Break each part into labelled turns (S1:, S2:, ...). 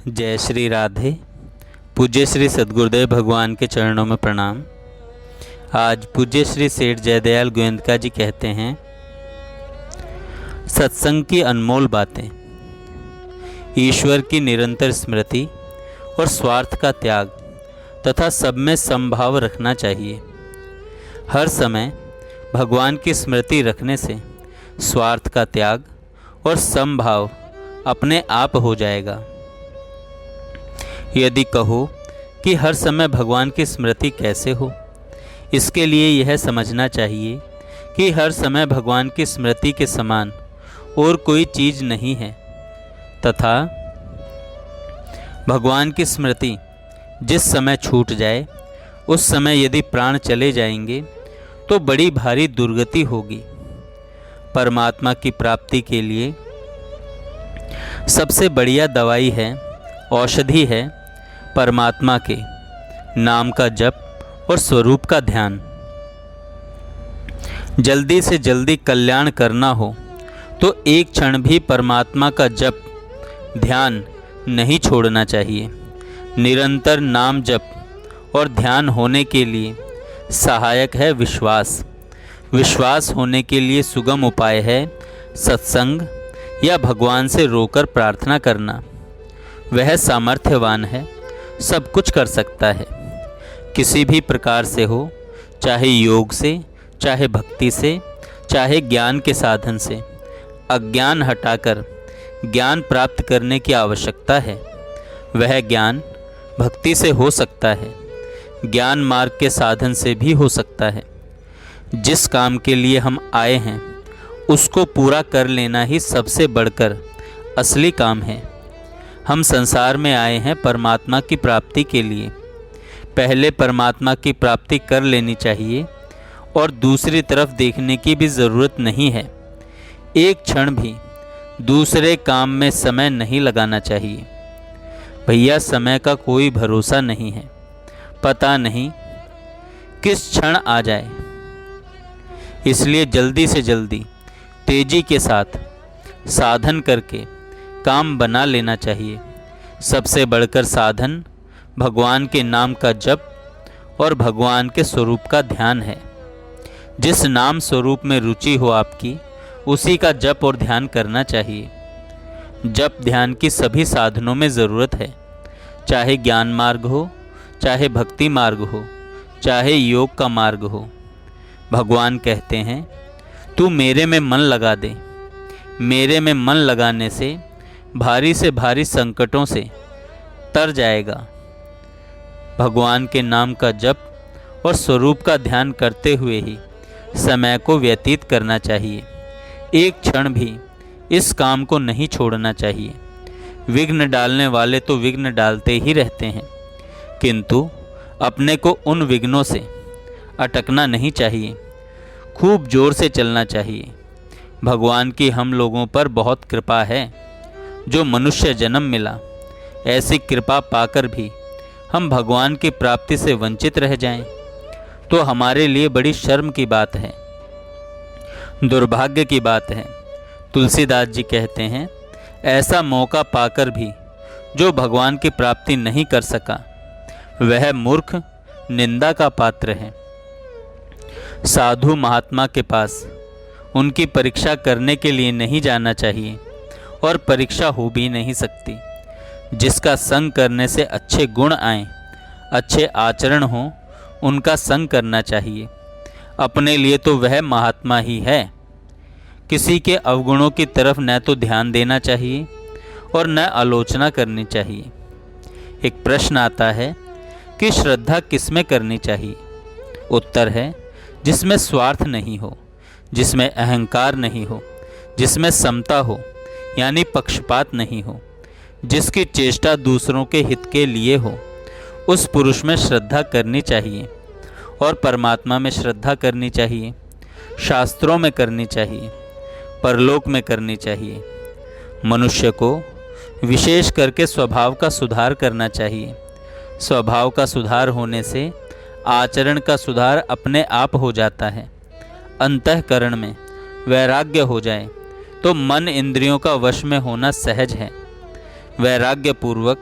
S1: जय श्री राधे। पूज्य श्री सद्गुरुदेव भगवान के चरणों में प्रणाम। आज पूज्य श्री सेठ जयदयाल गोयंदका जी कहते हैं, सत्संग की अनमोल बातें, ईश्वर की निरंतर स्मृति और स्वार्थ का त्याग तथा सब में समभाव रखना चाहिए। हर समय भगवान की स्मृति रखने से स्वार्थ का त्याग और समभाव अपने आप हो जाएगा। यदि कहो कि हर समय भगवान की स्मृति कैसे हो, इसके लिए यह समझना चाहिए कि हर समय भगवान की स्मृति के समान और कोई चीज़ नहीं है, तथा भगवान की स्मृति जिस समय छूट जाए उस समय यदि प्राण चले जाएंगे तो बड़ी भारी दुर्गति होगी। परमात्मा की प्राप्ति के लिए सबसे बढ़िया दवाई है, औषधि है परमात्मा के नाम का जप और स्वरूप का ध्यान। जल्दी से जल्दी कल्याण करना हो तो एक क्षण भी परमात्मा का जप ध्यान नहीं छोड़ना चाहिए। निरंतर नाम जप और ध्यान होने के लिए सहायक है विश्वास। विश्वास होने के लिए सुगम उपाय है सत्संग या भगवान से रोकर प्रार्थना करना। वह सामर्थ्यवान है, सब कुछ कर सकता है। किसी भी प्रकार से हो, चाहे योग से, चाहे भक्ति से, चाहे ज्ञान के साधन से। अज्ञान हटाकर ज्ञान प्राप्त करने की आवश्यकता है। वह ज्ञान भक्ति से हो सकता है, ज्ञान मार्ग के साधन से भी हो सकता है। जिस काम के लिए हम आए हैं उसको पूरा कर लेना ही सबसे बढ़कर असली काम है। हम संसार में आए हैं परमात्मा की प्राप्ति के लिए। पहले परमात्मा की प्राप्ति कर लेनी चाहिए और दूसरी तरफ देखने की भी ज़रूरत नहीं है। एक क्षण भी दूसरे काम में समय नहीं लगाना चाहिए। भैया, समय का कोई भरोसा नहीं है, पता नहीं किस क्षण आ जाए। इसलिए जल्दी से जल्दी तेजी के साथ साधन करके काम बना लेना चाहिए। सबसे बढ़कर साधन भगवान के नाम का जप और भगवान के स्वरूप का ध्यान है। जिस नाम स्वरूप में रुचि हो आपकी, उसी का जप और ध्यान करना चाहिए। जप ध्यान की सभी साधनों में ज़रूरत है, चाहे ज्ञान मार्ग हो, चाहे भक्ति मार्ग हो, चाहे योग का मार्ग हो। भगवान कहते हैं, तू मेरे में मन लगा दे। मेरे में मन लगाने से भारी से भारी संकटों से तर जाएगा। भगवान के नाम का जप और स्वरूप का ध्यान करते हुए ही समय को व्यतीत करना चाहिए। एक क्षण भी इस काम को नहीं छोड़ना चाहिए। विघ्न डालने वाले तो विघ्न डालते ही रहते हैं, किंतु अपने को उन विघ्नों से अटकना नहीं चाहिए। खूब जोर से चलना चाहिए। भगवान की हम लोगों पर बहुत कृपा है। जो मनुष्य जन्म मिला, ऐसी कृपा पाकर भी हम भगवान की प्राप्ति से वंचित रह जाएं, तो हमारे लिए बड़ी शर्म की बात है, दुर्भाग्य की बात है। तुलसीदास जी कहते हैं, ऐसा मौका पाकर भी जो भगवान की प्राप्ति नहीं कर सका, वह मूर्ख निंदा का पात्र है। साधु महात्मा के पास उनकी परीक्षा करने के लिए नहीं जाना चाहिए और परीक्षा हो भी नहीं सकती। जिसका संग करने से अच्छे गुण आएं, अच्छे आचरण हों, उनका संग करना चाहिए। अपने लिए तो वह महात्मा ही है। किसी के अवगुणों की तरफ न तो ध्यान देना चाहिए और न आलोचना करनी चाहिए। एक प्रश्न आता है कि श्रद्धा किसमें करनी चाहिए? उत्तर है, जिसमें स्वार्थ नहीं हो, जिसमें अहंकार नहीं हो, जिसमें समता हो यानी पक्षपात नहीं हो, जिसकी चेष्टा दूसरों के हित के लिए हो, उस पुरुष में श्रद्धा करनी चाहिए। और परमात्मा में श्रद्धा करनी चाहिए, शास्त्रों में करनी चाहिए, परलोक में करनी चाहिए। मनुष्य को विशेष करके स्वभाव का सुधार करना चाहिए। स्वभाव का सुधार होने से आचरण का सुधार अपने आप हो जाता है। अंतःकरण में वैराग्य हो जाए तो मन इंद्रियों का वश में होना सहज है। वैराग्य पूर्वक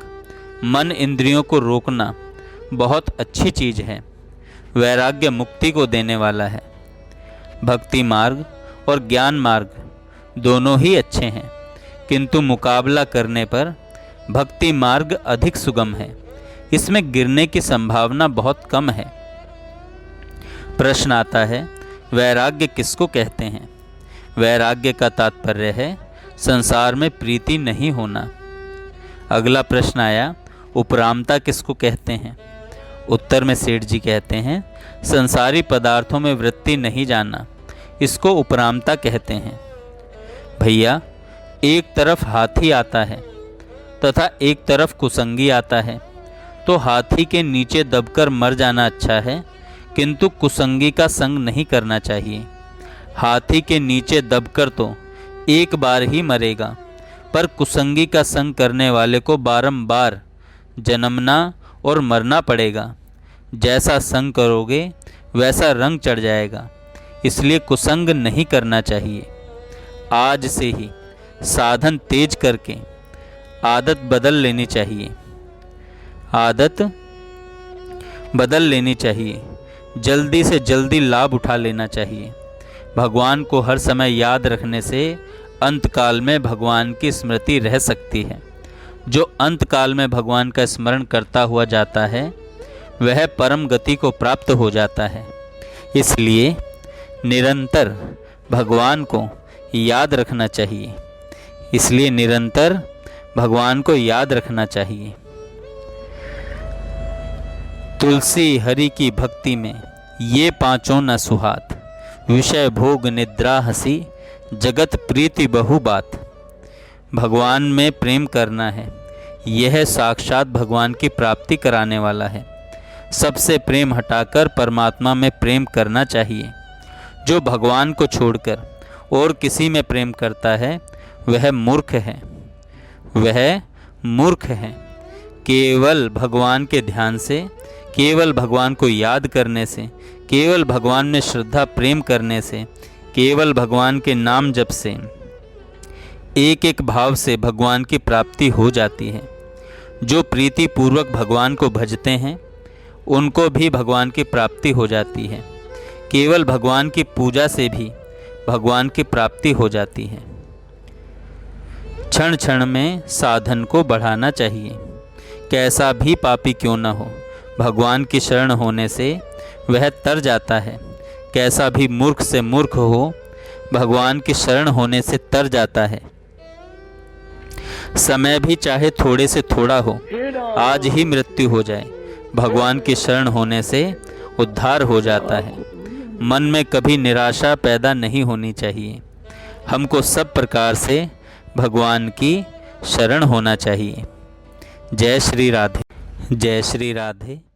S1: मन इंद्रियों को रोकना बहुत अच्छी चीज़ है। वैराग्य मुक्ति को देने वाला है। भक्ति मार्ग और ज्ञान मार्ग दोनों ही अच्छे हैं, किंतु मुकाबला करने पर भक्ति मार्ग अधिक सुगम है। इसमें गिरने की संभावना बहुत कम है। प्रश्न आता है, वैराग्य किसको कहते हैं? वैराग्य का तात्पर्य है संसार में प्रीति नहीं होना। अगला प्रश्न आया, उपरामता किसको कहते हैं? उत्तर में सेठ जी कहते हैं, संसारी पदार्थों में वृत्ति नहीं जाना, इसको उपरामता कहते हैं। भैया, एक तरफ हाथी आता है तथा एक तरफ कुसंगी आता है, तो हाथी के नीचे दबकर मर जाना अच्छा है, किंतु कुसंगी का संग नहीं करना चाहिए। हाथी के नीचे दबकर तो एक बार ही मरेगा, पर कुसंगी का संग करने वाले को बारंबार जन्मना और मरना पड़ेगा। जैसा संग करोगे वैसा रंग चढ़ जाएगा, इसलिए कुसंग नहीं करना चाहिए। आज से ही साधन तेज करके आदत बदल लेनी चाहिए। आदत बदल लेनी चाहिए। जल्दी से जल्दी लाभ उठा लेना चाहिए। भगवान को हर समय याद रखने से अंतकाल में भगवान की स्मृति रह सकती है। जो अंतकाल में भगवान का स्मरण करता हुआ जाता है वह परम गति को प्राप्त हो जाता है। इसलिए निरंतर भगवान को याद रखना चाहिए। इसलिए निरंतर भगवान को याद रखना चाहिए। तुलसी हरि की भक्ति में ये पांचों न सुहात, विषय भोग निद्रा हंसी, जगत प्रीति बहु बात। भगवान में प्रेम करना है, यह साक्षात भगवान की प्राप्ति कराने वाला है। सबसे प्रेम हटाकर परमात्मा में प्रेम करना चाहिए। जो भगवान को छोड़कर और किसी में प्रेम करता है वह मूर्ख है। वह मूर्ख है। केवल भगवान के ध्यान से, केवल भगवान को याद करने से, केवल भगवान में श्रद्धा प्रेम करने से, केवल भगवान के नाम जप से, एक एक भाव से भगवान की प्राप्ति हो जाती है। जो प्रीति पूर्वक भगवान को भजते हैं उनको भी भगवान की प्राप्ति हो जाती है। केवल भगवान की पूजा से भी भगवान की प्राप्ति हो जाती है। क्षण क्षण में साधन को बढ़ाना चाहिए। कैसा भी पापी क्यों न हो, भगवान की शरण होने से वह तर जाता है। कैसा भी मूर्ख से मूर्ख हो, भगवान की शरण होने से तर जाता है। समय भी चाहे थोड़े से थोड़ा हो, आज ही मृत्यु हो जाए, भगवान की शरण होने से उद्धार हो जाता है। मन में कभी निराशा पैदा नहीं होनी चाहिए। हमको सब प्रकार से भगवान की शरण होना चाहिए। जय श्री राधे। जय श्री राधे।